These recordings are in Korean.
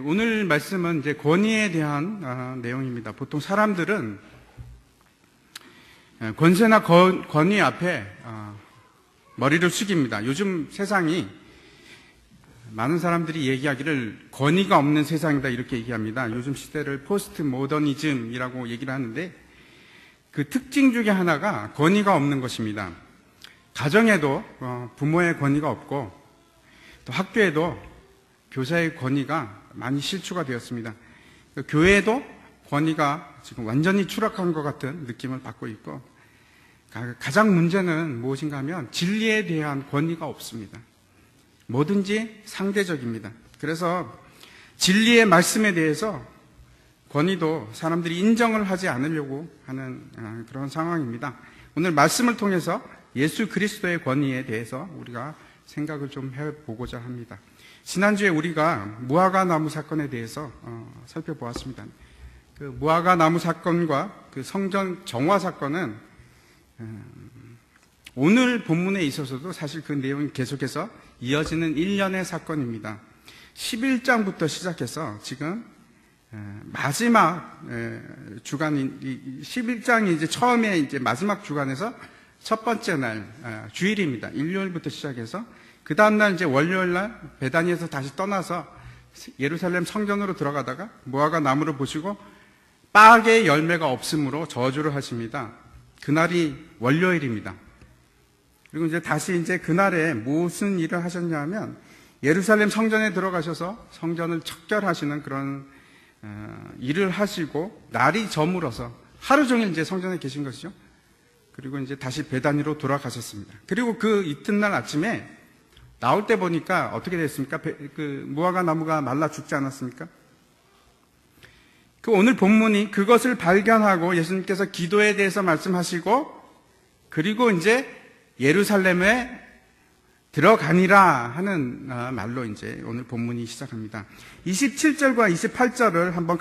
오늘 말씀은 이제 권위에 대한 내용입니다. 보통 사람들은 권세나 권위 앞에 머리를 숙입니다. 요즘 세상이 많은 사람들이 얘기하기를 권위가 없는 세상이다 이렇게 얘기합니다. 요즘 시대를 포스트 모더니즘이라고 얘기를 하는데 그 특징 중에 하나가 권위가 없는 것입니다. 가정에도 부모의 권위가 없고 또 학교에도 교사의 권위가 많이 실추가 되었습니다. 교회에도 권위가 지금 완전히 추락한 것 같은 느낌을 받고 있고 가장 문제는 무엇인가 하면 진리에 대한 권위가 없습니다. 뭐든지 상대적입니다. 그래서 진리의 말씀에 대해서 권위도 사람들이 인정을 하지 않으려고 하는 그런 상황입니다. 오늘 말씀을 통해서 예수 그리스도의 권위에 대해서 우리가 생각을 좀 해보고자 합니다. 지난주에 우리가 무화과 나무 사건에 대해서 살펴보았습니다. 그 무화과 나무 사건과 그 성전 정화 사건은 오늘 본문에 있어서도 사실 그 내용이 계속해서 이어지는 일련의 사건입니다. 11장부터 시작해서 지금 마지막 주간인 11장이 이제 처음에 이제 마지막 주간에서 첫 번째 날 주일입니다. 일요일부터 시작해서 그 다음날 이제 월요일날 베다니에서 다시 떠나서 예루살렘 성전으로 들어가다가 무화과 나무를 보시고 빡의 열매가 없으므로 저주를 하십니다. 그날이 월요일입니다. 그리고 이제 다시 이제 그날에 무슨 일을 하셨냐 하면 예루살렘 성전에 들어가셔서 성전을 척결하시는 그런 일을 하시고 날이 저물어서 하루 종일 이제 성전에 계신 것이죠. 그리고 이제 다시 베다니로 돌아가셨습니다. 그리고 그 이튿날 아침에 나올 때 보니까 어떻게 됐습니까? 그 무화과 나무가 말라 죽지 않았습니까? 그 오늘 본문이 그것을 발견하고 예수님께서 기도에 대해서 말씀하시고 그리고 이제 예루살렘에 들어가니라 하는 말로 이제 오늘 본문이 시작합니다. 27절과 28절을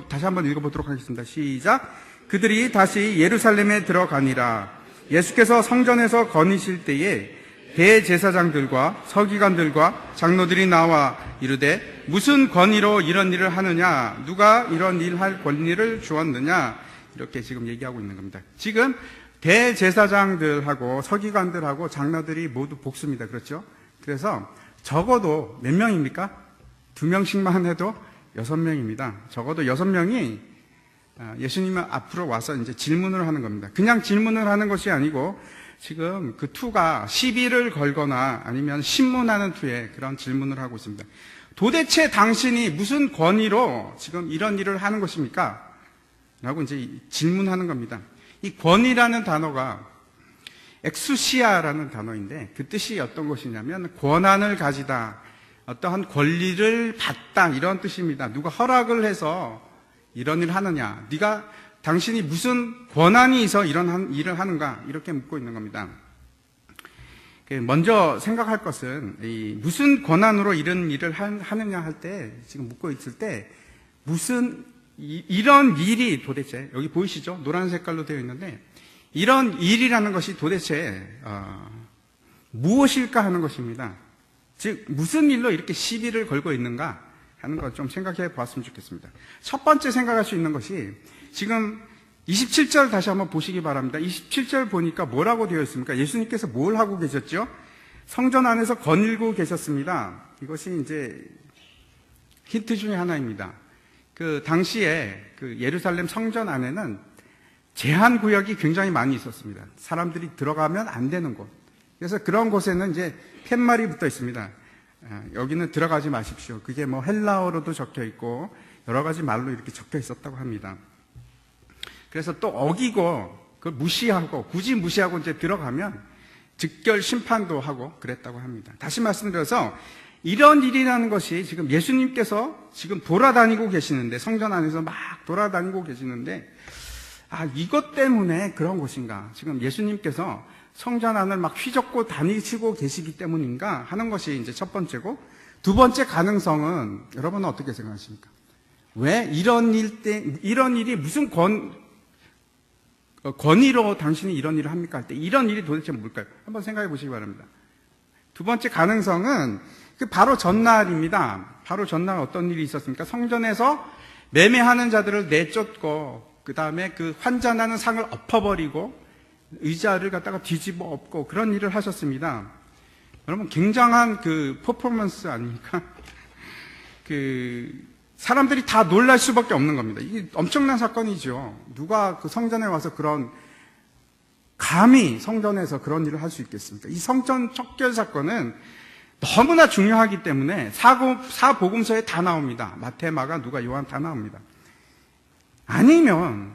다시 한번 읽어보도록 하겠습니다. 시작. 그들이 다시 예루살렘에 들어가니라. 예수께서 성전에서 거니실 때에 대제사장들과 서기관들과 장로들이 나와 이르되 무슨 권위로 이런 일을 하느냐? 누가 이런 일 할 권리를 주었느냐? 이렇게 지금 얘기하고 있는 겁니다. 지금 대제사장들하고 서기관들하고 장로들이 모두 복수입니다. 그렇죠? 그래서 적어도 몇 명입니까? 2명씩만 해도 6명입니다. 적어도 6명이 예수님 앞으로 와서 이제 질문을 하는 겁니다. 그냥 질문을 하는 것이 아니고 지금 그 투가 시비를 걸거나 아니면 신문하는 투에 그런 질문을 하고 있습니다. 도대체 당신이 무슨 권위로 지금 이런 일을 하는 것입니까? 라고 이제 질문하는 겁니다. 이 권위라는 단어가 엑수시아라는 단어인데 그 뜻이 어떤 것이냐면 권한을 가지다, 어떠한 권리를 받다 이런 뜻입니다. 누가 허락을 해서 이런 일을 하느냐, 당신이 무슨 권한이 있어 이런 일을 하는가 이렇게 묻고 있는 겁니다. 먼저 생각할 것은 무슨 권한으로 이런 일을 하느냐 할 때 지금 묻고 있을 때 무슨 이런 일이 도대체 여기 보이시죠? 노란 색깔로 되어 있는데 이런 일이라는 것이 도대체 무엇일까 하는 것입니다. 즉 무슨 일로 이렇게 시비를 걸고 있는가 하는 것 좀 생각해 보았으면 좋겠습니다. 첫 번째 생각할 수 있는 것이 지금 27절 다시 한번 보시기 바랍니다. 27절 보니까 뭐라고 되어 있습니까? 예수님께서 뭘 하고 계셨죠? 성전 안에서 거닐고 계셨습니다. 이것이 이제 힌트 중에 하나입니다. 그 당시에 그 예루살렘 성전 안에는 제한 구역이 굉장히 많이 있었습니다. 사람들이 들어가면 안 되는 곳. 그래서 그런 곳에는 이제 팻말이 붙어 있습니다. 여기는 들어가지 마십시오. 그게 뭐 헬라어로도 적혀 있고 여러 가지 말로 이렇게 적혀 있었다고 합니다. 그래서 또 어기고 그걸 무시하고 굳이 무시하고 이제 들어가면 즉결 심판도 하고 그랬다고 합니다. 다시 말씀드려서 이런 일이라는 것이 지금 예수님께서 지금 돌아다니고 계시는데 성전 안에서 막 돌아다니고 계시는데 이것 때문에 그런 것인가? 지금 예수님께서 성전 안을 막 휘젓고 다니시고 계시기 때문인가 하는 것이 이제 첫 번째고 두 번째 가능성은 여러분은 어떻게 생각하십니까? 왜 이런 일이 무슨 권위로 당신이 이런 일을 합니까? 할 때 이런 일이 도대체 뭘까요? 한번 생각해 보시기 바랍니다. 두 번째 가능성은 바로 전날입니다. 바로 전날 어떤 일이 있었습니까? 성전에서 매매하는 자들을 내쫓고 그 다음에 그 환전하는 상을 엎어버리고 의자를 갖다가 뒤집어 엎고 그런 일을 하셨습니다. 여러분 굉장한 그 퍼포먼스 아닙니까? 사람들이 다 놀랄 수밖에 없는 겁니다. 이게 엄청난 사건이죠. 누가 그 성전에 와서 감히 성전에서 그런 일을 할 수 있겠습니까? 이 성전 척결 사건은 너무나 중요하기 때문에 사복음서에 다 나옵니다. 마태, 마가, 누가, 요한 다 나옵니다. 아니면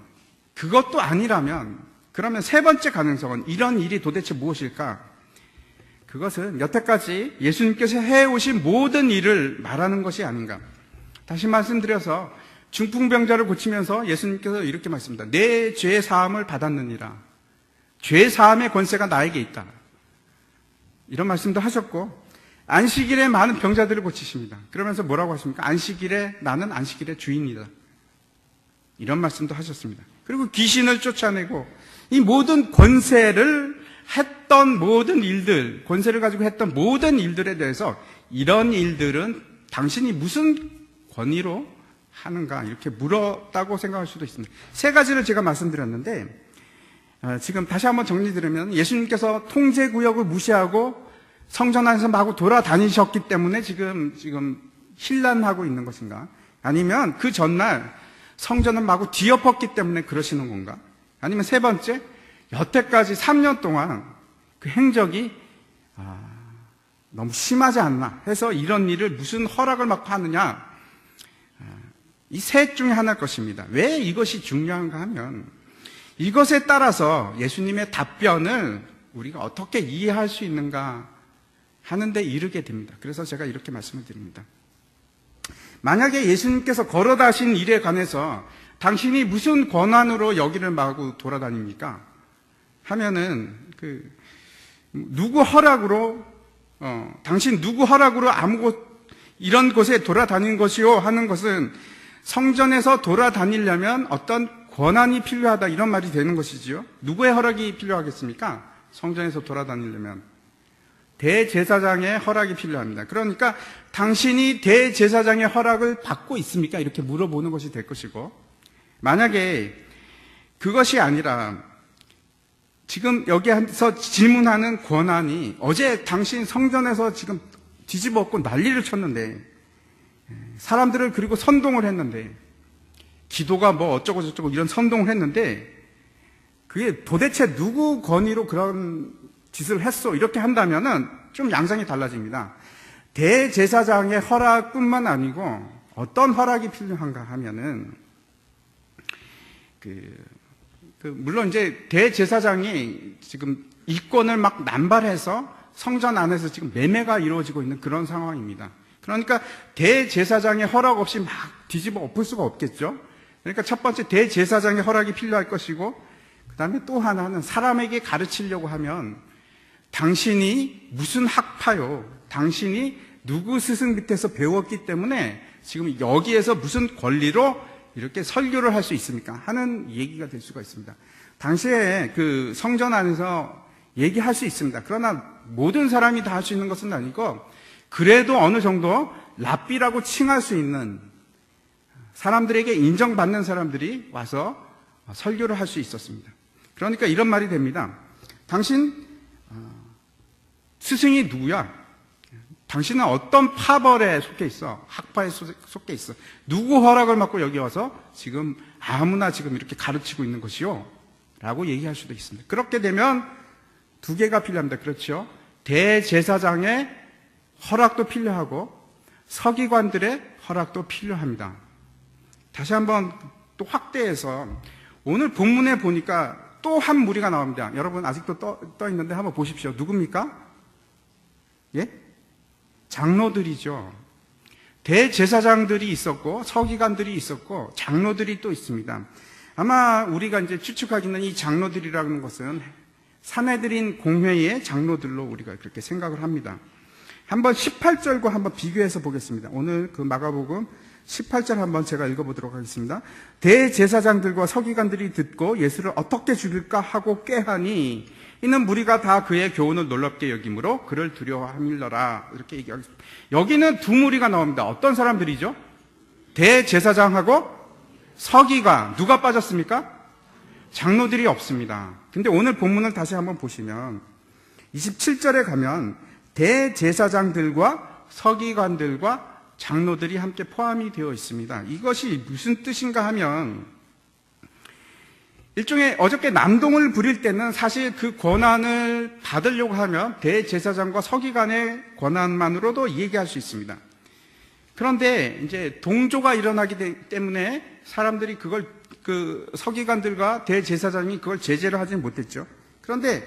그것도 아니라면 그러면 세 번째 가능성은 이런 일이 도대체 무엇일까? 그것은 여태까지 예수님께서 해오신 모든 일을 말하는 것이 아닌가. 다시 말씀드려서 중풍병자를 고치면서 예수님께서 이렇게 말씀합니다. 내 죄 사함을 받았느니라. 죄 사함의 권세가 나에게 있다. 이런 말씀도 하셨고 안식일에 많은 병자들을 고치십니다. 그러면서 뭐라고 하십니까? 안식일에 나는 안식일의 주인이다. 이런 말씀도 하셨습니다. 그리고 귀신을 쫓아내고 이 모든 권세를 했던 모든 일들, 권세를 가지고 했던 모든 일들에 대해서 이런 일들은 당신이 무슨 권위로 하는가 이렇게 물었다고 생각할 수도 있습니다. 세 가지를 제가 말씀드렸는데 지금 다시 한번 정리드리면 예수님께서 통제구역을 무시하고 성전 안에서 마구 돌아다니셨기 때문에 지금 혼란하고 있는 것인가? 아니면 그 전날 성전을 마구 뒤엎었기 때문에 그러시는 건가? 아니면 세 번째, 여태까지 3년 동안 그 행적이 너무 심하지 않나 해서 이런 일을 무슨 허락을 받고 하느냐? 이 셋 중에 하나일 것입니다. 왜 이것이 중요한가 하면 이것에 따라서 예수님의 답변을 우리가 어떻게 이해할 수 있는가 하는데 이르게 됩니다. 그래서 제가 이렇게 말씀을 드립니다. 만약에 예수님께서 걸어다신 일에 관해서 당신이 무슨 권한으로 여기를 마구 돌아다닙니까? 하면은 누구 허락으로 당신 누구 허락으로 이런 곳에 돌아다닌 것이요 하는 것은 성전에서 돌아다니려면 어떤 권한이 필요하다 이런 말이 되는 것이지요. 누구의 허락이 필요하겠습니까? 성전에서 돌아다니려면 대제사장의 허락이 필요합니다. 그러니까 당신이 대제사장의 허락을 받고 있습니까? 이렇게 물어보는 것이 될 것이고 만약에 그것이 아니라 지금 여기서 질문하는 권한이 어제 당신 성전에서 지금 뒤집어 엎고 난리를 쳤는데 사람들을 그리고 선동을 했는데 기도가 뭐 어쩌고 저쩌고 이런 선동을 했는데 그게 도대체 누구 권위로 그런 짓을 했어 이렇게 한다면은 좀 양상이 달라집니다. 대제사장의 허락뿐만 아니고 어떤 허락이 필요한가 하면은 물론 이제 대제사장이 지금 이권을 막 남발해서 성전 안에서 지금 매매가 이루어지고 있는 그런 상황입니다. 그러니까 대제사장의 허락 없이 막 뒤집어 엎을 수가 없겠죠. 그러니까 첫 번째 대제사장의 허락이 필요할 것이고 그 다음에 또 하나는 사람에게 가르치려고 하면 당신이 무슨 학파요, 당신이 누구 스승 밑에서 배웠기 때문에 지금 여기에서 무슨 권리로 이렇게 설교를 할 수 있습니까? 하는 얘기가 될 수가 있습니다. 당시에 그 성전 안에서 얘기할 수 있습니다. 그러나 모든 사람이 다 할 수 있는 것은 아니고 그래도 어느 정도 랍비라고 칭할 수 있는 사람들에게 인정받는 사람들이 와서 설교를 할 수 있었습니다. 그러니까 이런 말이 됩니다. 당신 스승이 누구야? 당신은 어떤 파벌에 속해 있어? 학파에 속해 있어? 누구 허락을 받고 여기 와서 지금 아무나 지금 이렇게 가르치고 있는 것이요? 라고 얘기할 수도 있습니다. 그렇게 되면 두 개가 필요합니다. 그렇죠? 대제사장의 허락도 필요하고 서기관들의 허락도 필요합니다. 다시 한번 또 확대해서 오늘 본문에 보니까 또 한 무리가 나옵니다. 여러분 아직도 떠 있는데 한번 보십시오. 누굽니까? 예? 장로들이죠. 대제사장들이 있었고 서기관들이 있었고 장로들이 또 있습니다. 아마 우리가 이제 추측하기는 이 장로들이라는 것은 산헤드린 공회의 장로들로 우리가 그렇게 생각을 합니다. 한번 18절과 한번 비교해서 보겠습니다. 오늘 그 마가복음 18절 한번 제가 읽어보도록 하겠습니다. 대제사장들과 서기관들이 듣고 예수를 어떻게 죽일까 하고 꾀하니 이는 무리가 다 그의 교훈을 놀랍게 여김으로 그를 두려워함일러라. 이렇게 얘기하겠습니다. 여기는 두 무리가 나옵니다. 어떤 사람들이죠? 대제사장하고 서기관. 누가 빠졌습니까? 장로들이 없습니다. 근데 오늘 본문을 다시 한번 보시면 27절에 가면 대제사장들과 서기관들과 장로들이 함께 포함이 되어 있습니다. 이것이 무슨 뜻인가 하면 일종의 어저께 남동을 부릴 때는 사실 그 권한을 받으려고 하면 대제사장과 서기관의 권한만으로도 얘기할 수 있습니다. 그런데 이제 동조가 일어나기 때문에 사람들이 그걸 그 서기관들과 대제사장이 그걸 제재를 하지 못했죠. 그런데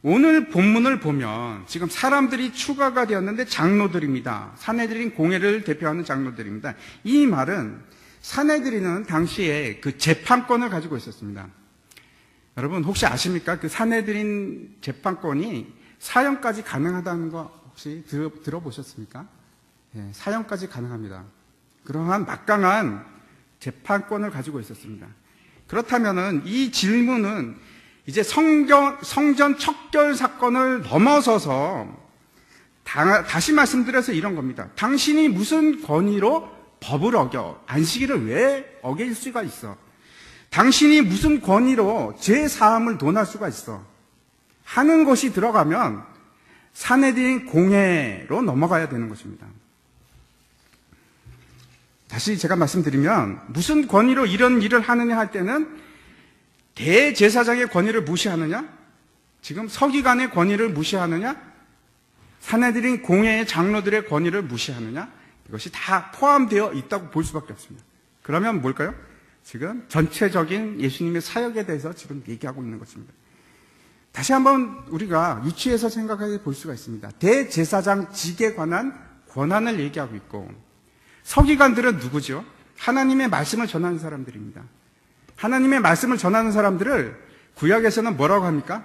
오늘 본문을 보면 지금 사람들이 추가가 되었는데 장로들입니다. 사내들인 공회를 대표하는 장로들입니다. 이 말은 사내들이는 당시에 그 재판권을 가지고 있었습니다. 여러분 혹시 아십니까? 그 사내들인 재판권이 사형까지 가능하다는 거 혹시 들어보셨습니까? 네, 사형까지 가능합니다. 그러한 막강한 재판권을 가지고 있었습니다. 그렇다면은 이 질문은 이제 성전 척결 사건을 넘어서서 다시 말씀드려서 이런 겁니다. 당신이 무슨 권위로 법을 어겨? 안식일을 왜 어길 수가 있어? 당신이 무슨 권위로 죄 사함을 논할 수가 있어? 하는 것이 들어가면 사내들인 공회로 넘어가야 되는 것입니다. 다시 제가 말씀드리면 무슨 권위로 이런 일을 하느냐 할 때는 대제사장의 권위를 무시하느냐? 지금 서기관의 권위를 무시하느냐? 사내들인 공회의 장로들의 권위를 무시하느냐? 이것이 다 포함되어 있다고 볼 수밖에 없습니다. 그러면 뭘까요? 지금 전체적인 예수님의 사역에 대해서 지금 얘기하고 있는 것입니다. 다시 한번 우리가 유추해서 생각해 볼 수가 있습니다. 대제사장직에 관한 권한을 얘기하고 있고 서기관들은 누구죠? 하나님의 말씀을 전하는 사람들입니다. 하나님의 말씀을 전하는 사람들을 구약에서는 뭐라고 합니까?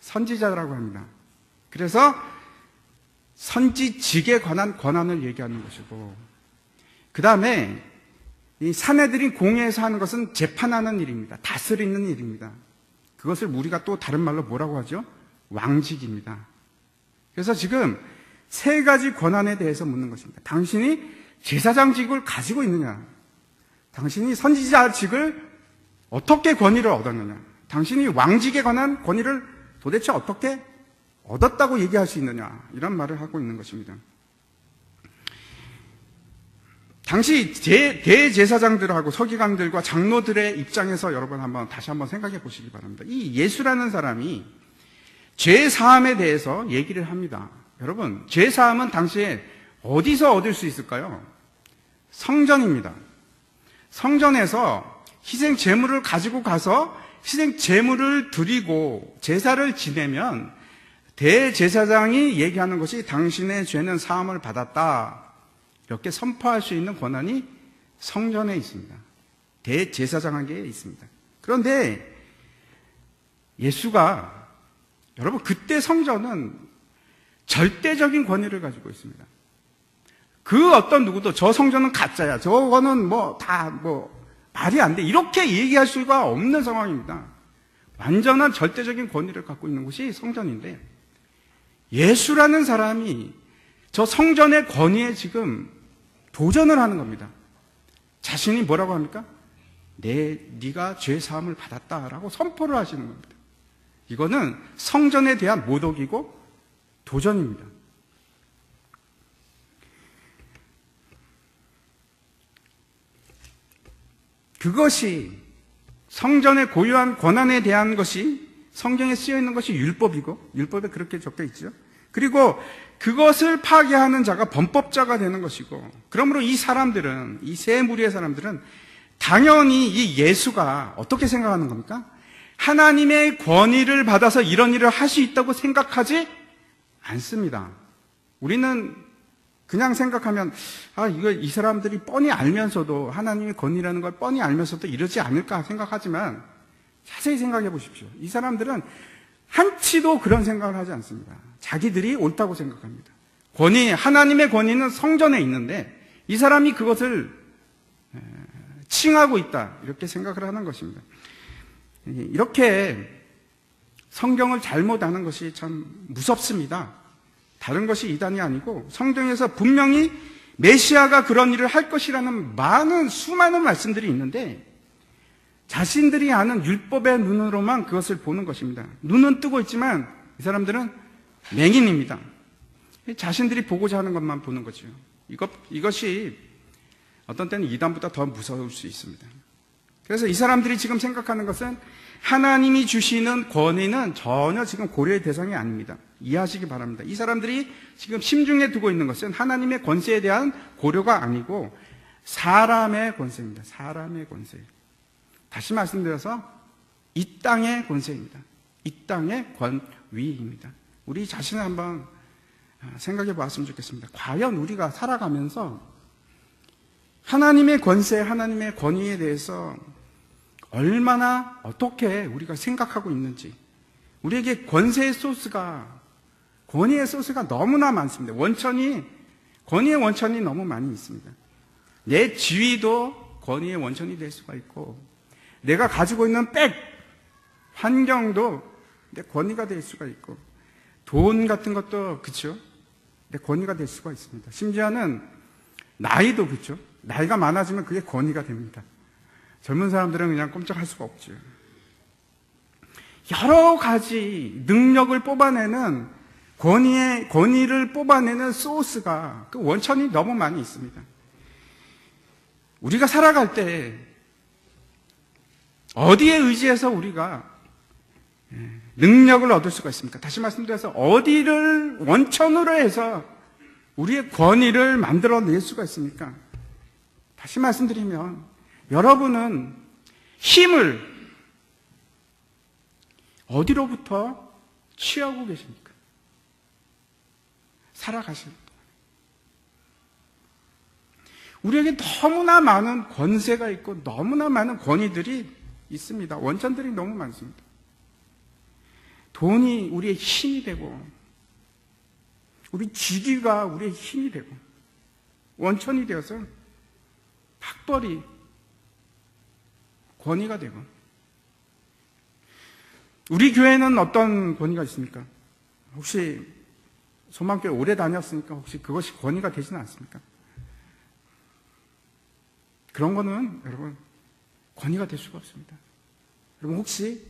선지자라고 합니다. 그래서 선지직에 관한 권한을 얘기하는 것이고 그 다음에 이 사내들인 공회에서 하는 것은 재판하는 일입니다. 다스리는 일입니다. 그것을 우리가 또 다른 말로 뭐라고 하죠? 왕직입니다. 그래서 지금 세 가지 권한에 대해서 묻는 것입니다. 당신이 제사장직을 가지고 있느냐? 당신이 선지자직을 어떻게 권위를 얻었느냐? 당신이 왕직에 관한 권위를 도대체 어떻게 얻었다고 얘기할 수 있느냐? 이런 말을 하고 있는 것입니다. 당시 대제사장들하고 서기관들과 장로들의 입장에서 여러분 다시 한번 생각해 보시기 바랍니다. 이 예수라는 사람이 죄사함에 대해서 얘기를 합니다. 여러분, 죄사함은 당시에 어디서 얻을 수 있을까요? 성전입니다. 성전에서 희생 제물을 가지고 가서 희생 제물을 드리고 제사를 지내면 대제사장이 얘기하는 것이 당신의 죄는 사함을 받았다. 이렇게 선포할 수 있는 권한이 성전에 있습니다. 대제사장에게 있습니다. 그런데 예수가 여러분 그때 성전은 절대적인 권위를 가지고 있습니다. 그 어떤 누구도 저 성전은 가짜야. 저거는 말이 안 돼. 이렇게 얘기할 수가 없는 상황입니다. 완전한 절대적인 권위를 갖고 있는 곳이 성전인데 예수라는 사람이 저 성전의 권위에 지금 도전을 하는 겁니다. 자신이 뭐라고 합니까? 네가 죄 사함을 받았다라고 선포를 하시는 겁니다. 이거는 성전에 대한 모독이고 도전입니다. 그것이 성전의 고유한 권한에 대한 것이 성경에 쓰여 있는 것이 율법이고 율법에 그렇게 적혀 있죠. 그리고 그것을 파괴하는 자가 범법자가 되는 것이고 그러므로 이 사람들은 이 세 무리의 사람들은 당연히 이 예수가 어떻게 생각하는 겁니까? 하나님의 권위를 받아서 이런 일을 할 수 있다고 생각하지 않습니다. 우리는 그냥 생각하면 이 사람들이 뻔히 알면서도 하나님의 권위라는 걸 뻔히 알면서도 이러지 않을까 생각하지만 자세히 생각해 보십시오. 이 사람들은 한치도 그런 생각을 하지 않습니다. 자기들이 옳다고 생각합니다. 하나님의 권위는 성전에 있는데 이 사람이 그것을 칭하고 있다 이렇게 생각을 하는 것입니다. 이렇게 성경을 잘못 아는 것이 참 무섭습니다. 다른 것이 이단이 아니고 성경에서 분명히 메시아가 그런 일을 할 것이라는 수많은 말씀들이 있는데 자신들이 아는 율법의 눈으로만 그것을 보는 것입니다. 눈은 뜨고 있지만 이 사람들은 맹인입니다. 자신들이 보고자 하는 것만 보는 거죠. 이것이 어떤 때는 이단보다 더 무서울 수 있습니다. 그래서 이 사람들이 지금 생각하는 것은 하나님이 주시는 권위는 전혀 지금 고려의 대상이 아닙니다. 이해하시기 바랍니다. 이 사람들이 지금 심중에 두고 있는 것은 하나님의 권세에 대한 고려가 아니고 사람의 권세입니다. 사람의 권세. 다시 말씀드려서 이 땅의 권세입니다. 이 땅의 권위입니다. 우리 자신을 한번 생각해 보았으면 좋겠습니다. 과연 우리가 살아가면서 하나님의 권세, 하나님의 권위에 대해서 얼마나 어떻게 우리가 생각하고 있는지. 우리에게 권위의 소스가 너무나 많습니다. 권위의 원천이 너무 많이 있습니다. 내 지위도 권위의 원천이 될 수가 있고, 내가 가지고 있는 환경도 내 권위가 될 수가 있고, 돈 같은 것도 그렇죠. 내 권위가 될 수가 있습니다. 심지어는 나이도 그렇죠. 나이가 많아지면 그게 권위가 됩니다. 젊은 사람들은 그냥 꼼짝할 수가 없죠. 여러 가지 능력을 뽑아내는 권위를 뽑아내는 소스가 그 원천이 너무 많이 있습니다. 우리가 살아갈 때 어디에 의지해서 우리가 능력을 얻을 수가 있습니까? 다시 말씀드려서 어디를 원천으로 해서 우리의 권위를 만들어낼 수가 있습니까? 다시 말씀드리면 여러분은 힘을 어디로부터 취하고 계십니까? 살아가실 동안. 우리에게 너무나 많은 권세가 있고 너무나 많은 권위들이 있습니다. 원천들이 너무 많습니다. 돈이 우리의 힘이 되고, 우리 지위가 우리의 힘이 되고, 원천이 되어서 학벌이 권위가 되고. 우리 교회는 어떤 권위가 있습니까? 혹시 소망교회 오래 다녔으니까 혹시 그것이 권위가 되지는 않습니까? 그런 거는 여러분 권위가 될 수가 없습니다. 여러분 혹시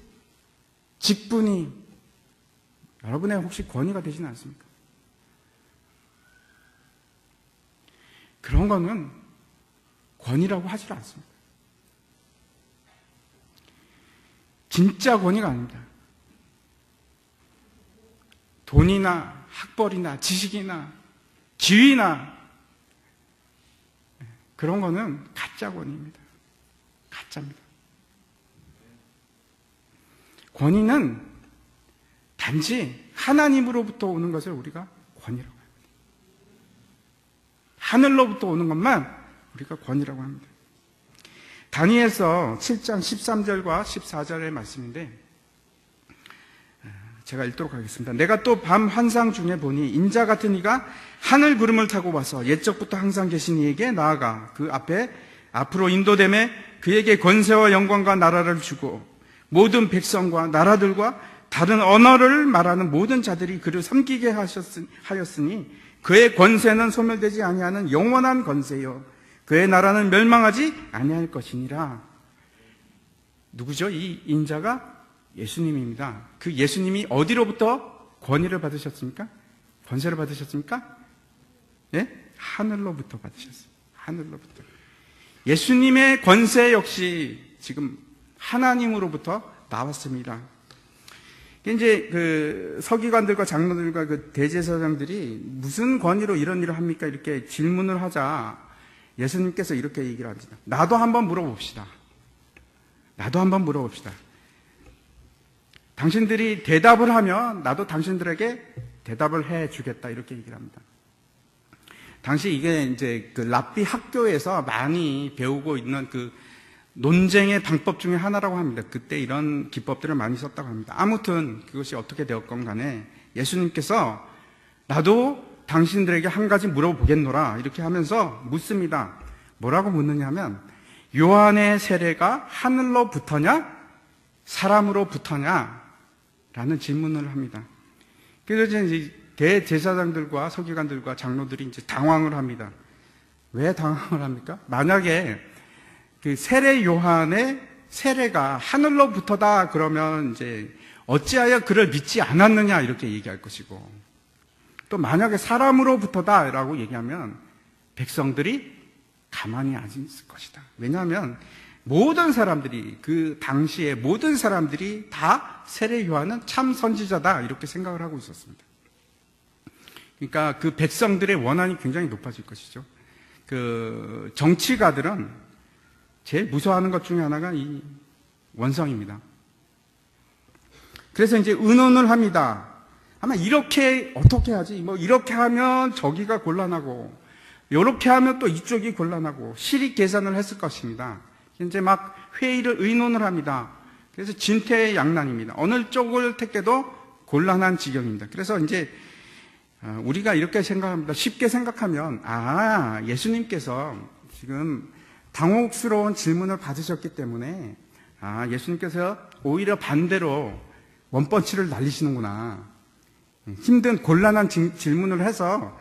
직분이 여러분의 혹시 권위가 되지는 않습니까? 그런 거는 권위라고 하질 않습니다. 진짜 권위가 아닙니다. 돈이나 학벌이나 지식이나 지위나 그런 거는 가짜 권위입니다. 가짜입니다. 권위는 단지 하나님으로부터 오는 것을 우리가 권위라고 합니다. 하늘로부터 오는 것만 우리가 권위라고 합니다. 다니엘서 7장 13절과 14절의 말씀인데 제가 읽도록 하겠습니다. 내가 또 밤 환상 중에 보니 인자 같은 이가 하늘 구름을 타고 와서 옛적부터 항상 계신 이에게 나아가 그 앞에 앞으로 인도됨에 그에게 권세와 영광과 나라를 주고 모든 백성과 나라들과 다른 언어를 말하는 모든 자들이 그를 섬기게 하였으니 그의 권세는 소멸되지 아니하는 영원한 권세요 그의 나라는 멸망하지 아니할 것이니라. 누구죠? 이 인자가 예수님입니다. 그 예수님이 어디로부터 권위를 받으셨습니까? 권세를 받으셨습니까? 예? 하늘로부터 받으셨어요. 하늘로부터. 예수님의 권세 역시 지금 하나님으로부터 나왔습니다. 이제 그 서기관들과 장로들과 그 대제사장들이 무슨 권위로 이런 일을 합니까? 이렇게 질문을 하자 예수님께서 이렇게 얘기를 합니다. 나도 한번 물어봅시다. 당신들이 대답을 하면 나도 당신들에게 대답을 해 주겠다. 이렇게 얘기를 합니다. 당시 이게 이제 그 랍비 학교에서 많이 배우고 있는 그 논쟁의 방법 중에 하나라고 합니다. 그때 이런 기법들을 많이 썼다고 합니다. 아무튼 그것이 어떻게 되었건 간에 예수님께서 나도 당신들에게 한 가지 물어보겠노라 이렇게 하면서 묻습니다. 뭐라고 묻느냐면 요한의 세례가 하늘로부터냐 사람으로부터냐 라는 질문을 합니다. 그래서 이제 대제사장들과 서기관들과 장로들이 이제 당황을 합니다. 왜 당황을 합니까? 만약에 그 세례 요한의 세례가 하늘로부터다 그러면 이제 어찌하여 그를 믿지 않았느냐 이렇게 얘기할 것이고, 또 만약에 사람으로부터다라고 얘기하면 백성들이 가만히 안 있을 것이다. 왜냐하면 모든 사람들이, 그 당시에 모든 사람들이 다 세례 요한은 참 선지자다 이렇게 생각을 하고 있었습니다. 그러니까 그 백성들의 원한이 굉장히 높아질 것이죠. 그 정치가들은 제일 무서워하는 것 중에 하나가 이 원성입니다. 그래서 이제 의논을 합니다. 아마 이렇게 어떻게 하지? 뭐 이렇게 하면 저기가 곤란하고, 이렇게 하면 또 이쪽이 곤란하고, 실익 계산을 했을 것입니다. 이제 막 회의를 의논을 합니다. 그래서 진퇴양난입니다. 어느 쪽을 택해도 곤란한 지경입니다. 그래서 이제 우리가 이렇게 생각합니다. 쉽게 생각하면, 예수님께서 지금 당혹스러운 질문을 받으셨기 때문에, 예수님께서 오히려 반대로 원펀치를 날리시는구나. 힘든 곤란한 질문을 해서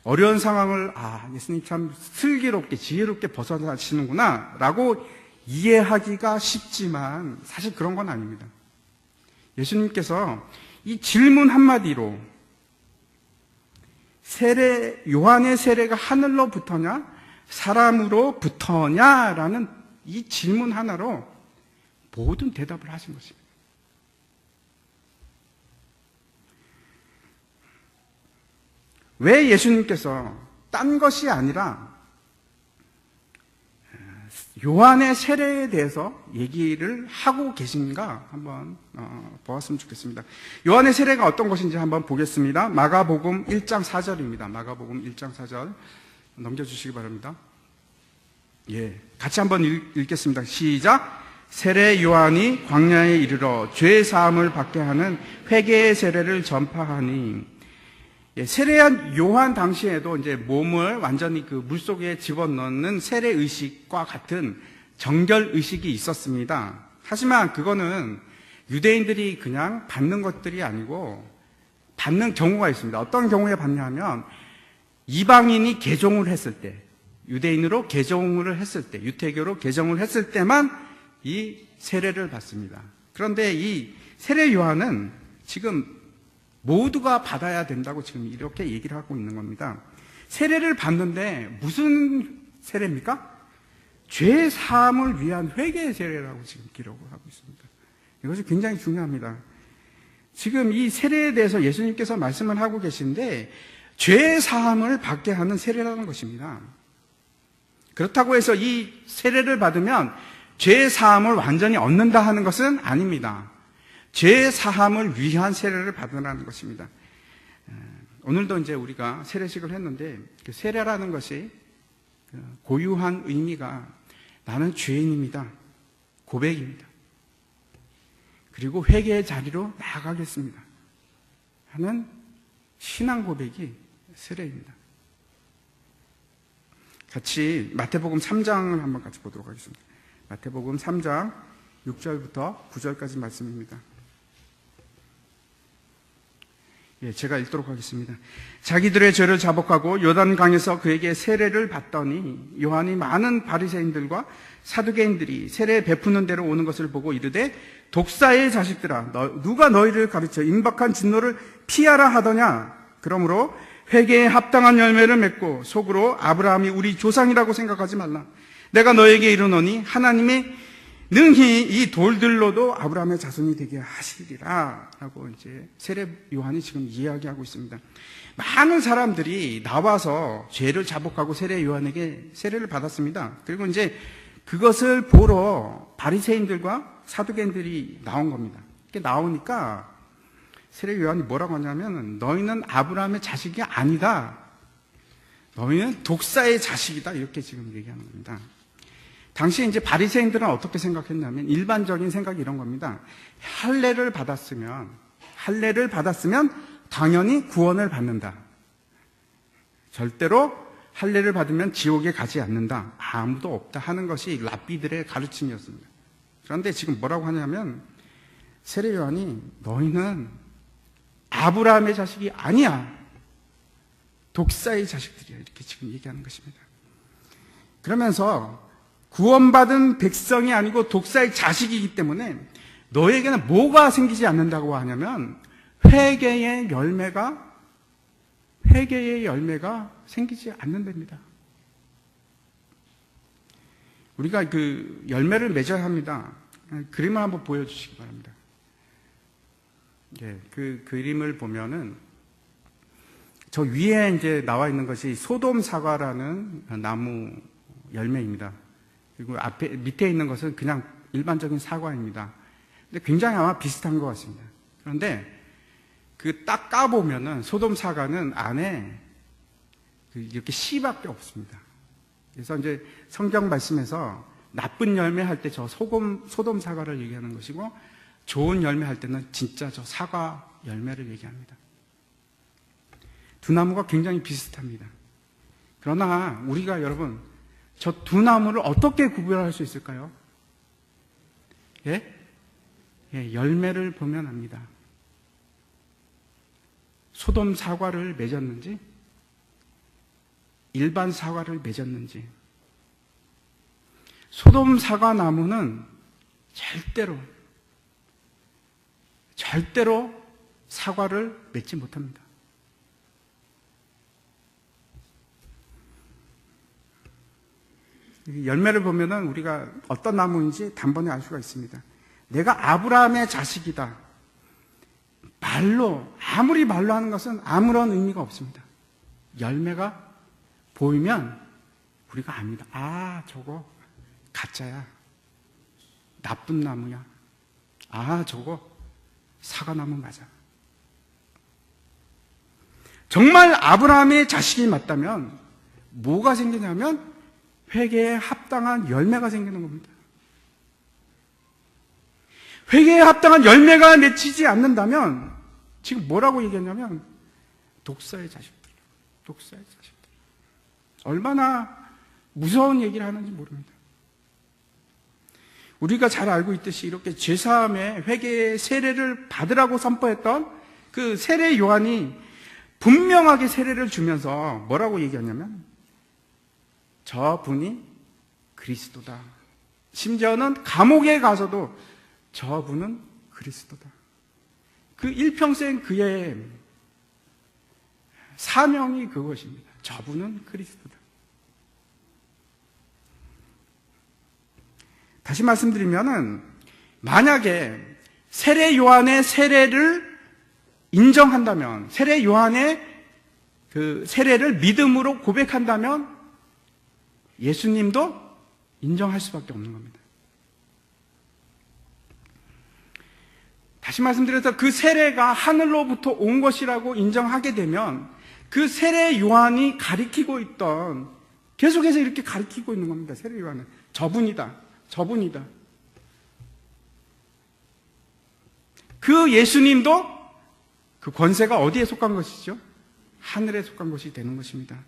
어려운 상황을 예수님 참 슬기롭게 지혜롭게 벗어나시는구나 라고 이해하기가 쉽지만 사실 그런 건 아닙니다. 예수님께서 이 질문 한마디로 요한의 세례가 하늘로부터냐 사람으로부터냐라는 이 질문 하나로 모든 대답을 하신 것입니다. 왜 예수님께서 딴 것이 아니라 요한의 세례에 대해서 얘기를 하고 계신가 한번 보았으면 좋겠습니다. 요한의 세례가 어떤 것인지 한번 보겠습니다. 마가복음 1장 4절입니다. 마가복음 1장 4절 넘겨주시기 바랍니다. 같이 한번 읽겠습니다. 시작. 세례 요한이 광야에 이르러 죄 사함을 받게 하는 회개의 세례를 전파하니. 세례한 요한 당시에도 이제 몸을 완전히 그 물속에 집어넣는 세례 의식과 같은 정결 의식이 있었습니다. 하지만 그거는 유대인들이 그냥 받는 것들이 아니고 받는 경우가 있습니다. 어떤 경우에 받냐면 이방인이 개종을 했을 때, 유대인으로 개종을 했을 때, 유태교로 개종을 했을 때만 이 세례를 받습니다. 그런데 이 세례 요한은 지금 모두가 받아야 된다고 지금 이렇게 얘기를 하고 있는 겁니다. 세례를 받는데 무슨 세례입니까? 죄 사함을 위한 회개의 세례라고 지금 기록을 하고 있습니다. 이것이 굉장히 중요합니다. 지금 이 세례에 대해서 예수님께서 말씀을 하고 계신데 죄 사함을 받게 하는 세례라는 것입니다. 그렇다고 해서 이 세례를 받으면 죄 사함을 완전히 얻는다 하는 것은 아닙니다. 죄 사함을 위한 세례를 받으라는 것입니다. 오늘도 이제 우리가 세례식을 했는데 그 세례라는 것이 고유한 의미가 나는 죄인입니다. 고백입니다. 그리고 회개의 자리로 나아가겠습니다 하는 신앙 고백이 세례입니다. 같이 마태복음 3장을 한번 같이 보도록 하겠습니다. 마태복음 3장 6절부터 9절까지 말씀입니다. 제가 읽도록 하겠습니다. 자기들의 죄를 자복하고 요단강에서 그에게 세례를 받더니 요한이 많은 바리새인들과 사두개인들이 세례 베푸는 대로 오는 것을 보고 이르되 독사의 자식들아 누가 너희를 가르쳐 임박한 진노를 피하라 하더냐. 그러므로 회개에 합당한 열매를 맺고 속으로 아브라함이 우리 조상이라고 생각하지 말라. 내가 너에게 이르노니 하나님이 능히 이 돌들로도 아브라함의 자손이 되게 하시리라 라고 이제 세례 요한이 지금 이야기하고 있습니다. 많은 사람들이 나와서 죄를 자복하고 세례 요한에게 세례를 받았습니다. 그리고 이제 그것을 보러 바리새인들과 사두개인들이 나온 겁니다. 이렇게 나오니까 세례 요한이 뭐라고 하냐면 너희는 아브라함의 자식이 아니다. 너희는 독사의 자식이다. 이렇게 지금 얘기하는 겁니다. 당시 이제 바리새인들은 어떻게 생각했냐면 일반적인 생각이 이런 겁니다. 할례를 받았으면 당연히 구원을 받는다. 절대로 할례를 받으면 지옥에 가지 않는다. 아무도 없다 하는 것이 랍비들의 가르침이었습니다. 그런데 지금 뭐라고 하냐면 세례 요한이 너희는 아브라함의 자식이 아니야. 독사의 자식들이야. 이렇게 지금 얘기하는 것입니다. 그러면서 구원받은 백성이 아니고 독사의 자식이기 때문에 너에게는 뭐가 생기지 않는다고 하냐면 회개의 열매가 생기지 않는답니다. 우리가 그 열매를 맺어야 합니다. 그림을 한번 보여주시기 바랍니다. 예, 그 그림을 보면은 저 위에 이제 나와 있는 것이 소돔 사과라는 나무 열매입니다. 그리고 밑에 있는 것은 그냥 일반적인 사과입니다. 근데 굉장히 아마 비슷한 것 같습니다. 그런데 그 딱 까보면은 소돔 사과는 안에 이렇게 씨밖에 없습니다. 그래서 이제 성경 말씀에서 나쁜 열매 할 때 저 소돔 사과를 얘기하는 것이고 좋은 열매 할 때는 진짜 저 사과 열매를 얘기합니다. 두 나무가 굉장히 비슷합니다. 그러나 우리가 여러분 저 두 나무를 어떻게 구별할 수 있을까요? 예? 열매를 보면 압니다. 소돔 사과를 맺었는지 일반 사과를 맺었는지. 소돔 사과 나무는 절대로 사과를 맺지 못합니다. 열매를 보면은 우리가 어떤 나무인지 단번에 알 수가 있습니다. 내가 아브라함의 자식이다. 아무리 말로 하는 것은 아무런 의미가 없습니다. 열매가 보이면 우리가 압니다. 아, 저거 가짜야. 나쁜 나무야. 아, 저거 사과나무 맞아. 정말 아브라함의 자식이 맞다면 뭐가 생기냐면 회개에 합당한 열매가 생기는 겁니다. 회개에 합당한 열매가 맺히지 않는다면 지금 뭐라고 얘기했냐면 독사의 자식들. 얼마나 무서운 얘기를 하는지 모릅니다. 우리가 잘 알고 있듯이 이렇게 죄사함의 회개의 세례를 받으라고 선포했던 그 세례 요한이 분명하게 세례를 주면서 뭐라고 얘기하냐면 저분이 그리스도다. 심지어는 감옥에 가서도 저분은 그리스도다. 그 일평생 그의 사명이 그것입니다. 저분은 그리스도다. 다시 말씀드리면은 만약에 세례 요한의 세례를 인정한다면, 세례 요한의 그 세례를 믿음으로 고백한다면 예수님도 인정할 수밖에 없는 겁니다. 다시 말씀드려서 그 세례가 하늘로부터 온 것이라고 인정하게 되면 그 세례 요한이 가리키고 있던, 계속해서 이렇게 가리키고 있는 겁니다. 세례 요한은 저분이다. 그 예수님도 그 권세가 어디에 속한 것이죠? 하늘에 속한 것이 되는 것입니다.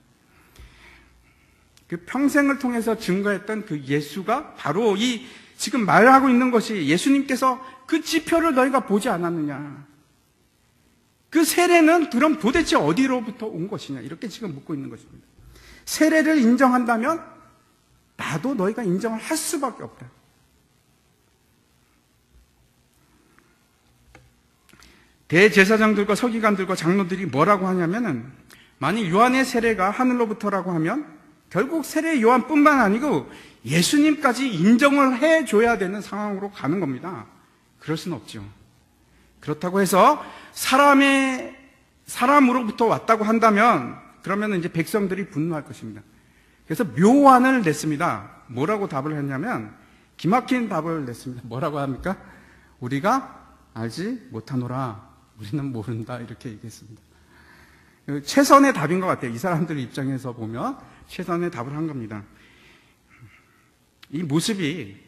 그 평생을 통해서 증거했던 그 예수가 바로 이 지금 말하고 있는 것이, 예수님께서 그 지표를 너희가 보지 않았느냐? 그 세례는 그럼 도대체 어디로부터 온 것이냐? 이렇게 지금 묻고 있는 것입니다. 세례를 인정한다면 나도 너희가 인정을 할 수밖에 없다. 대제사장들과 서기관들과 장로들이 뭐라고 하냐면은, 만일 요한의 세례가 하늘로부터라고 하면 결국 세례 요한뿐만 아니고 예수님까지 인정을 해줘야 되는 상황으로 가는 겁니다. 그럴 수는 없죠. 그렇다고 해서 사람으로부터 왔다고 한다면 그러면 이제 백성들이 분노할 것입니다. 그래서 묘안을 냈습니다. 뭐라고 답을 했냐면 기막힌 답을 냈습니다. 뭐라고 합니까? 우리가 알지 못하노라. 우리는 모른다. 이렇게 얘기했습니다. 최선의 답인 것 같아요. 이 사람들 입장에서 보면 최선의 답을 한 겁니다. 이 모습이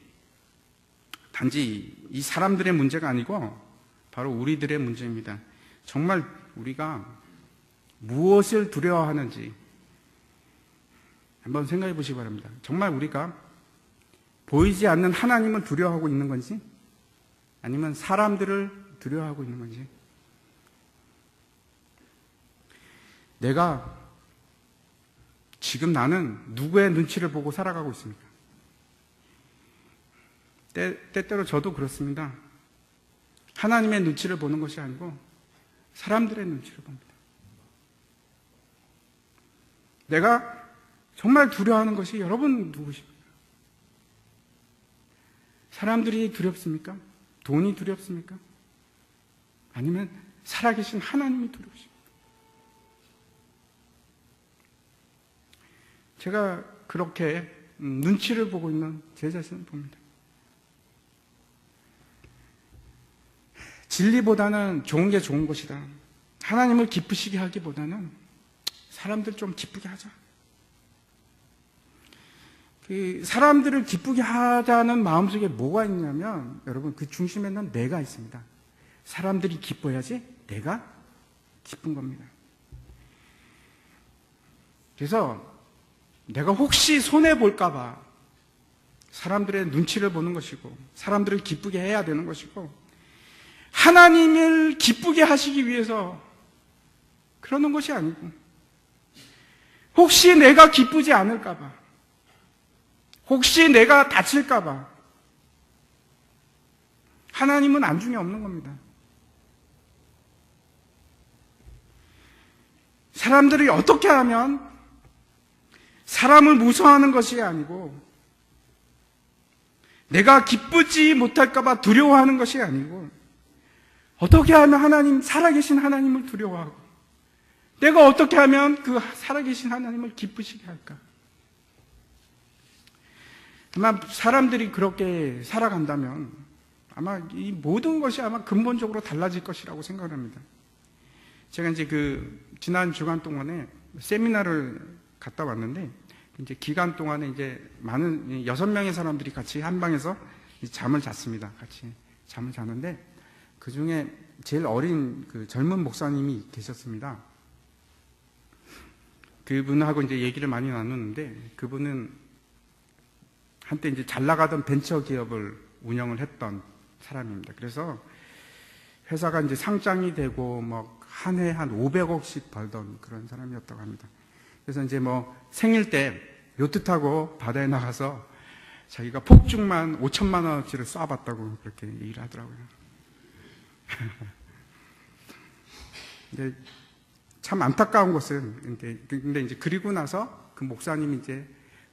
단지 이 사람들의 문제가 아니고 바로 우리들의 문제입니다. 정말 우리가 무엇을 두려워하는지 한번 생각해 보시기 바랍니다. 정말 우리가 보이지 않는 하나님을 두려워하고 있는 건지, 아니면 사람들을 두려워하고 있는 건지. 내가 지금 나는 누구의 눈치를 보고 살아가고 있습니까? 때때로 저도 그렇습니다. 하나님의 눈치를 보는 것이 아니고 사람들의 눈치를 봅니다. 내가 정말 두려워하는 것이 여러분 누구십니까? 사람들이 두렵습니까? 돈이 두렵습니까? 아니면 살아계신 하나님이 두려우십니까? 제가 그렇게 눈치를 보고 있는 제 자신을 봅니다. 진리보다는 좋은 게 좋은 것이다. 하나님을 기쁘시게 하기보다는 사람들 좀 기쁘게 하자. 그 사람들을 기쁘게 하자는 마음속에 뭐가 있냐면 여러분 그 중심에는 내가 있습니다. 사람들이 기뻐야지 내가 기쁜 겁니다. 그래서 내가 혹시 손해볼까 봐 사람들의 눈치를 보는 것이고 사람들을 기쁘게 해야 되는 것이고 하나님을 기쁘게 하시기 위해서 그러는 것이 아니고 혹시 내가 기쁘지 않을까 봐 혹시 내가 다칠까 봐 하나님은 안중에 없는 겁니다. 사람들이 어떻게 하면 사람을 무서워하는 것이 아니고 내가 기쁘지 못할까 봐 두려워하는 것이 아니고 어떻게 하면 하나님, 살아계신 하나님을 두려워하고 내가 어떻게 하면 그 살아계신 하나님을 기쁘시게 할까? 아마 사람들이 그렇게 살아간다면 아마 이 모든 것이 아마 근본적으로 달라질 것이라고 생각합니다. 제가 이제 지난 주간 동안에 세미나를 갔다 왔는데 이제 기간 동안에 이제 많은 6명의 사람들이 같이 한 방에서 잠을 잤습니다. 같이 잠을 자는데 그 중에 제일 어린 젊은 목사님이 계셨습니다. 그분하고 이제 얘기를 많이 나누는데 그분은 한때 이제 잘 나가던 벤처 기업을 운영을 했던 사람입니다. 그래서 회사가 이제 상장이 되고 한 해 한 500억씩 벌던 그런 사람이었다고 합니다. 그래서 이제 생일 때 요트 타고 바다에 나가서 자기가 폭죽만 5천만 원어치를 쏴봤다고 그렇게 얘기를 하더라고요. 근데 참 안타까운 것은 근데 이제 그리고 나서 그 목사님이 이제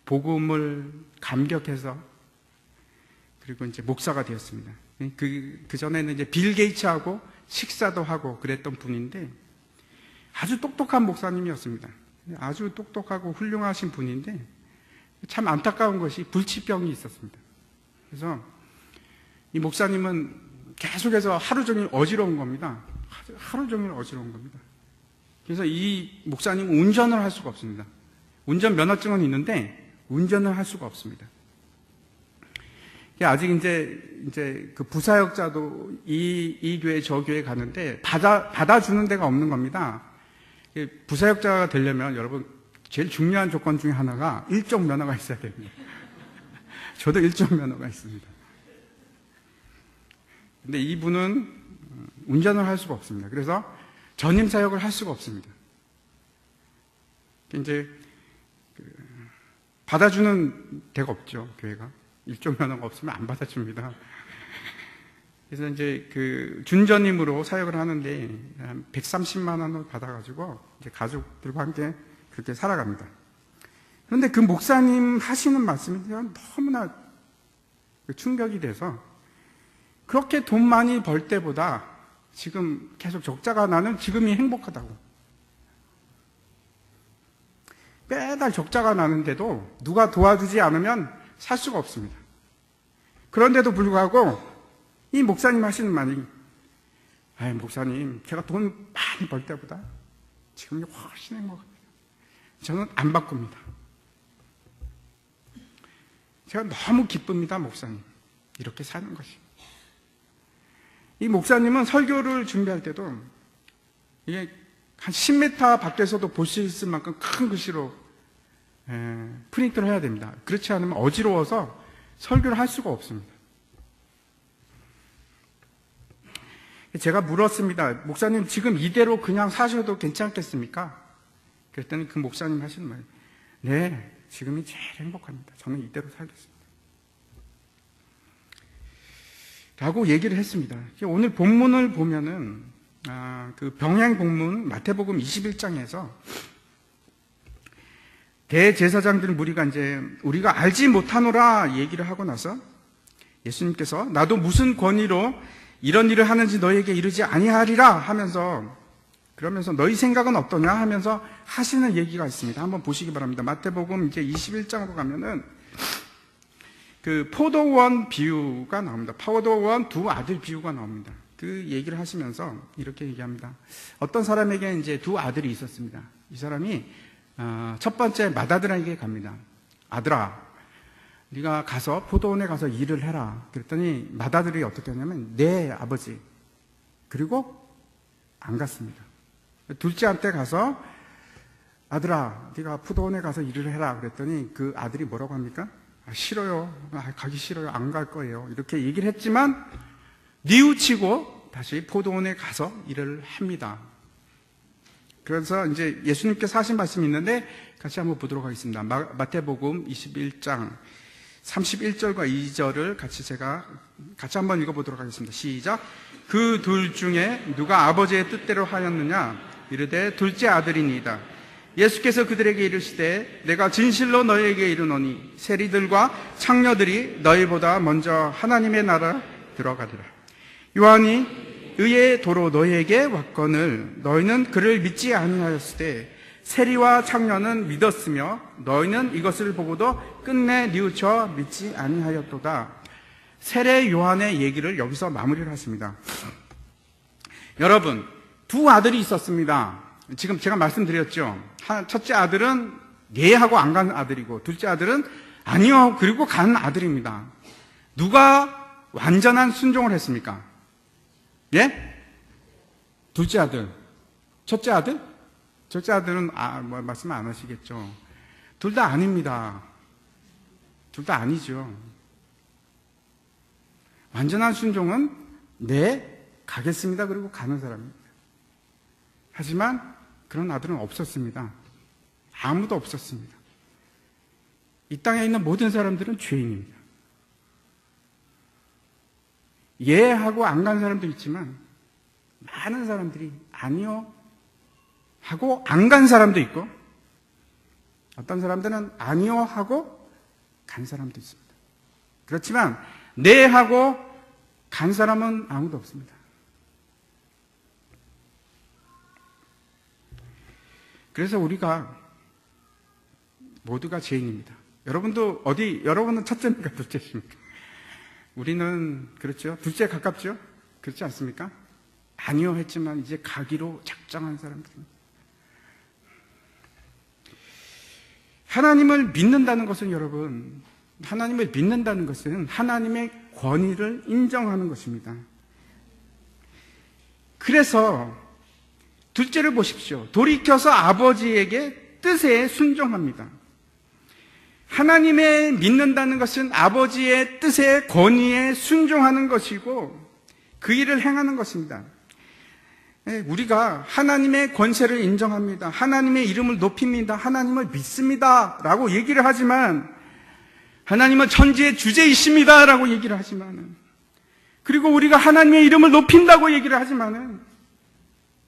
복음을 감격해서 그리고 이제 목사가 되었습니다. 그 전에는 이제 빌 게이츠하고 식사도 하고 그랬던 분인데 아주 똑똑한 목사님이었습니다. 아주 똑똑하고 훌륭하신 분인데 참 안타까운 것이 불치병이 있었습니다. 그래서 이 목사님은 계속해서 하루 종일 어지러운 겁니다. 하루 종일 어지러운 겁니다. 그래서 이 목사님은 운전을 할 수가 없습니다. 운전 면허증은 있는데 운전을 할 수가 없습니다. 아직 이제 그 부사역자도 이 교회 저 교회 가는데 받아주는 데가 없는 겁니다. 부사역자가 되려면 여러분 제일 중요한 조건 중에 하나가 일종 면허가 있어야 됩니다. 저도 일종 면허가 있습니다. 근데 이분은 운전을 할 수가 없습니다. 그래서 전임 사역을 할 수가 없습니다. 이제 받아주는 데가 없죠, 교회가. 일종 면허가 없으면 안 받아줍니다. 그래서 이제 준전임으로 사역을 하는데 한 130만 원을 받아가지고 이제 가족들과 함께 그렇게 살아갑니다. 그런데 그 목사님 하시는 말씀이 너무나 충격이 돼서 그렇게 돈 많이 벌 때보다 지금 계속 적자가 나는 지금이 행복하다고. 매달 적자가 나는데도 누가 도와주지 않으면 살 수가 없습니다. 그런데도 불구하고 이 목사님 하시는 말이 목사님 제가 돈 많이 벌 때보다 지금이 훨씬 행복합니다. 저는 안 바꿉니다. 제가 너무 기쁩니다, 목사님. 이렇게 사는 것이. 이 목사님은 설교를 준비할 때도 이게 한 10m 밖에서도 볼 수 있을 만큼 큰 글씨로 프린트를 해야 됩니다. 그렇지 않으면 어지러워서 설교를 할 수가 없습니다. 제가 물었습니다. 목사님, 지금 이대로 그냥 사셔도 괜찮겠습니까? 그랬더니 그 목사님 하시는 말이, 네, 지금이 제일 행복합니다. 저는 이대로 살겠습니다. 라고 얘기를 했습니다. 오늘 본문을 보면은, 그 병행 본문, 마태복음 21장에서 대제사장들 무리가 이제 우리가 알지 못하노라 얘기를 하고 나서 예수님께서 나도 무슨 권위로 이런 일을 하는지 너에게 이르지 아니하리라 하면서, 그러면서 너희 생각은 어떠냐 하면서 하시는 얘기가 있습니다. 한번 보시기 바랍니다. 마태복음 이제 21장으로 가면은 그 포도원 비유가 나옵니다. 포도원 두 아들 비유가 나옵니다. 그 얘기를 하시면서 이렇게 얘기합니다. 어떤 사람에게 이제 두 아들이 있었습니다. 이 사람이 첫 번째 맏아들에게 갑니다. 아들아, 네가 가서 포도원에 가서 일을 해라. 그랬더니 맏아들이 어떻게 하냐면 네 아버지. 그리고 안 갔습니다. 둘째한테 가서 아들아, 네가 포도원에 가서 일을 해라. 그랬더니 그 아들이 뭐라고 합니까? 싫어요. 가기 싫어요. 안 갈 거예요. 이렇게 얘기를 했지만 뉘우치고 다시 포도원에 가서 일을 합니다. 그래서 이제 예수님께서 하신 말씀이 있는데 같이 한번 보도록 하겠습니다. 마태복음 21장 31절과 2절을 같이 한번 읽어보도록 하겠습니다. 시작. 그 둘 중에 누가 아버지의 뜻대로 하였느냐? 이르되 둘째 아들이니이다. 예수께서 그들에게 이르시되 내가 진실로 너희에게 이르노니 세리들과 창녀들이 너희보다 먼저 하나님의 나라 들어가리라. 요한이 의의 도로 너희에게 왔거늘 너희는 그를 믿지 아니하였을 때 세리와 창녀는 믿었으며 너희는 이것을 보고도 끝내 뉘우쳐 믿지 아니하였도다. 세례 요한의 얘기를 여기서 마무리를 하십니다. 여러분, 두 아들이 있었습니다. 지금 제가 말씀드렸죠. 첫째 아들은 예 하고 안 간 아들이고 둘째 아들은 아니요 하고 그리고 간 아들입니다. 누가 완전한 순종을 했습니까? 예? 둘째 아들. 첫째 아들? 첫째 아들은 말씀 안 하시겠죠. 둘 다 아닙니다. 둘 다 아니죠. 완전한 순종은 네, 가겠습니다. 그리고 가는 사람입니다. 하지만 그런 아들은 없었습니다. 아무도 없었습니다. 이 땅에 있는 모든 사람들은 죄인입니다. 예 하고 안 간 사람도 있지만 많은 사람들이 아니요 하고 안 간 사람도 있고 어떤 사람들은 아니요 하고 간 사람도 있습니다. 그렇지만 네 하고 간 사람은 아무도 없습니다. 그래서 우리가 모두가 죄인입니다. 여러분은 첫째입니까? 둘째십니까? 우리는, 그렇죠? 둘째 가깝죠? 그렇지 않습니까? 아니요 했지만 이제 가기로 작정한 사람들입니다. 하나님을 믿는다는 것은 여러분, 하나님을 믿는다는 것은 하나님의 권위를 인정하는 것입니다. 그래서 둘째를 보십시오. 돌이켜서 아버지에게 뜻에 순종합니다. 하나님의 믿는다는 것은 아버지의 뜻에 권위에 순종하는 것이고 그 일을 행하는 것입니다. 우리가 하나님의 권세를 인정합니다. 하나님의 이름을 높입니다. 하나님을 믿습니다. 라고 얘기를 하지만 하나님은 천지의 주제이십니다. 라고 얘기를 하지만은 그리고 우리가 하나님의 이름을 높인다고 얘기를 하지만은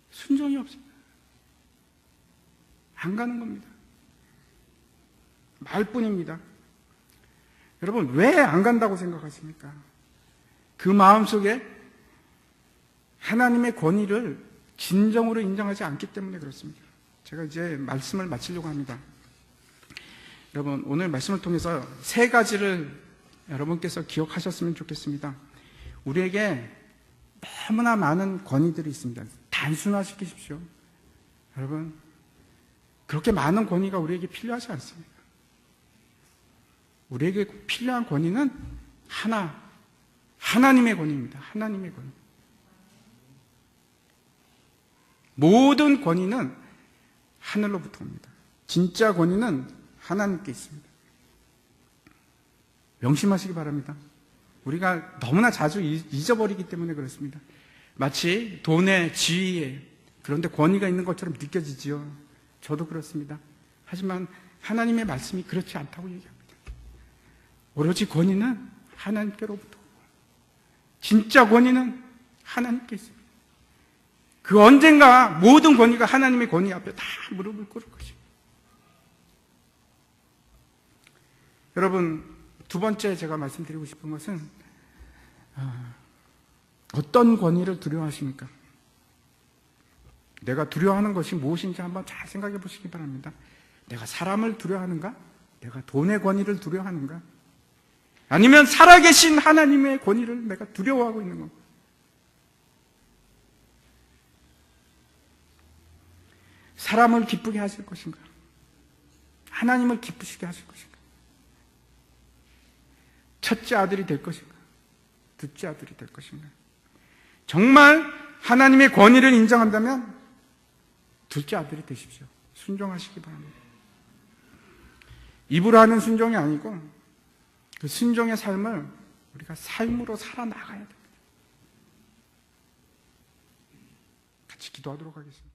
순종이 없습니다. 안 가는 겁니다. 말뿐입니다. 여러분, 왜 안 간다고 생각하십니까? 그 마음속에 하나님의 권위를 진정으로 인정하지 않기 때문에 그렇습니다. 제가 이제 말씀을 마치려고 합니다. 여러분, 오늘 말씀을 통해서 세 가지를 여러분께서 기억하셨으면 좋겠습니다. 우리에게 너무나 많은 권위들이 있습니다. 단순화시키십시오. 여러분, 그렇게 많은 권위가 우리에게 필요하지 않습니다. 우리에게 필요한 권위는 하나님의 권위입니다. 하나님의 권위. 모든 권위는 하늘로부터 옵니다. 진짜 권위는 하나님께 있습니다. 명심하시기 바랍니다. 우리가 너무나 자주 잊어버리기 때문에 그렇습니다. 마치 돈의 지위에 그런데 권위가 있는 것처럼 느껴지지요. 저도 그렇습니다. 하지만 하나님의 말씀이 그렇지 않다고 얘기합니다. 오로지 권위는 하나님께로부터 오고 진짜 권위는 하나님께 있습니다. 그 언젠가 모든 권위가 하나님의 권위 앞에 다 무릎을 꿇을 것입니다. 여러분, 두 번째 제가 말씀드리고 싶은 것은 어떤 권위를 두려워하십니까? 내가 두려워하는 것이 무엇인지 한번 잘 생각해 보시기 바랍니다. 내가 사람을 두려워하는가? 내가 돈의 권위를 두려워하는가? 아니면 살아계신 하나님의 권위를 내가 두려워하고 있는 건가? 사람을 기쁘게 하실 것인가? 하나님을 기쁘시게 하실 것인가? 첫째 아들이 될 것인가? 둘째 아들이 될 것인가? 정말 하나님의 권위를 인정한다면 둘째 아들이 되십시오. 순종하시기 바랍니다. 입으로 하는 순종이 아니고 그 순종의 삶을 우리가 삶으로 살아나가야 됩니다. 같이 기도하도록 하겠습니다.